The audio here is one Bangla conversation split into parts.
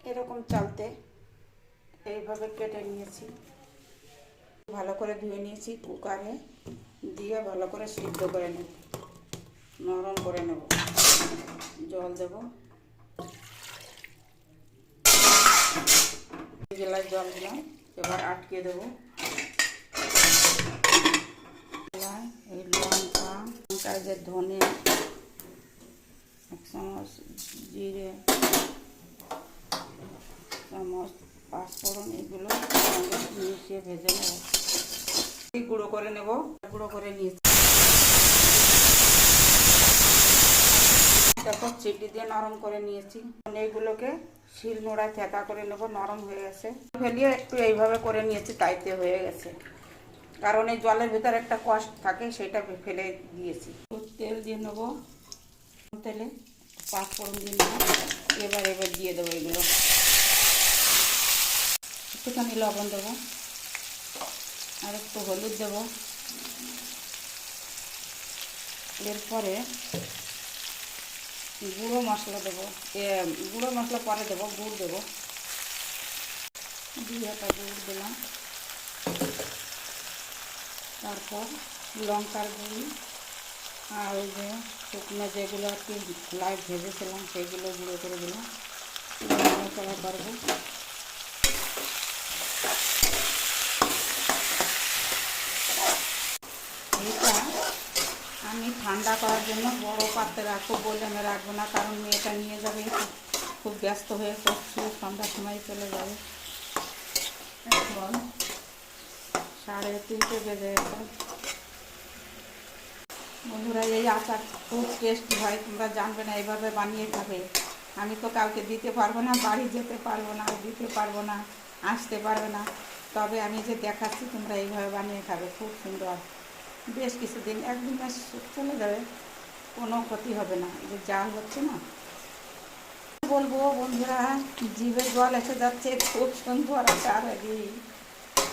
এরকম চালতে এইভাবে কেটে নিয়েছি, ভালো করে ধুয়ে নিয়েছি, কুকারে দিয়ে ভালো করে সিদ্ধ করে নেব, নরম করে নেব। জল দেব, গেলায় জল দিলাম, এবার আটকে দেবো। এই লঙ্কা যে ধনে, 1 চামচ জিরে, চামচ পাঁচফোড়ন, এগুলো মিশিয়ে ভেজে নেব। গুঁড়ো করে নেব, গুঁড়ো করে নিয়েছি। দেখো চিটি দিয়ে নরম করে নিয়েছি। এইগুলোকে শিলনোড়ায় থেঁতা করে নেব, নরম হয়ে গেছে। ফেলিয়ে একটু এইভাবে করে নিয়েছি, তাইতে হয়ে গেছে। কারণ এই জলের ভিতরে একটা কষ থাকে, সেটা ফেলে দিয়েছি। তেল দিয়ে নেবো, তেলে পাঁচফোড়ন দিয়ে নেবো। এবার দিয়ে দেবো এগুলো, একটুখানি লবণ দেবো, আর একটু হলুদ দেবো। এরপরে গুঁড়ো মশলা দেবো, গুঁড়ো মশলা পরে দেবো, গুড় দেবো, 2 গুড় দিলাম। তারপর লঙ্কার গুঁড়ি আর ওই যে শুকনো যেগুলো আর কি লাইট ভেজেছিলাম সেইগুলো গুঁড়ো করে দিলাম। মশলা করবো, এইটা আমি ঠান্ডা করার জন্য বড় পাত্রে রাখবো, বলে আমি রাখবো না, কারণ মেয়েটা নিয়ে যাবে, খুব ব্যস্ত হয়ে পড়ছে, সন্ধ্যার সময় চলে যাবে। এখন 3:30 বেজে গেছে। বন্ধুরা, এই আচার খুব টেস্টি হয়, তোমরা জানবে না, এইভাবে বানিয়ে খাবে। আমি তো কাউকে দিতে পারবো না, বাড়ি যেতে পারবো না, দিতে পারবো না, আসতে পারবে না, তবে আমি যে দেখাচ্ছি তোমরা এইভাবে বানিয়ে খাবে, খুব সুন্দর। বেশ কিছুদিন, 1-2 মাস চলে যাবে, কোনো ক্ষতি হবে না। এই যে যা হচ্ছে না, বলবো বন্ধুরা, জিভে জল এসে যাচ্ছে, খুব সুন্দর আচার।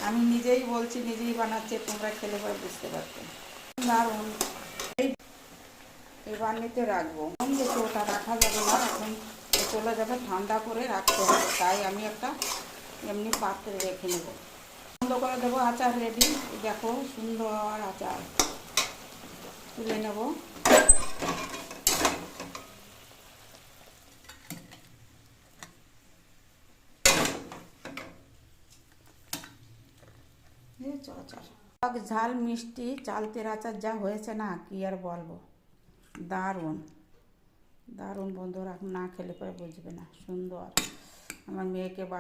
আমি নিজেই বলছি, নিজেই বানাচ্ছি, তোমরা খেলে পরে বুঝতে পারবে, দারুণ। এই বানিতে রাখবো, দেখো ওটা রাখা যাবে না, এখন চলে যাবে, ঠান্ডা করে রাখতে হবে, তাই আমি একটা এমনি পাত্রে রেখে নেবো, বন্ধ করে দেবো। আচার রেডি, দেখো সুন্দর আচার, তুলে নেব। আচার ঝাল মিষ্টি চালতের আচার যা হয়েছে না, কি আর বলবো, দারুণ দারুণ। বন্ধুরা না খেলে পরে বুঝবে না, সুন্দর। আমার মেয়েকে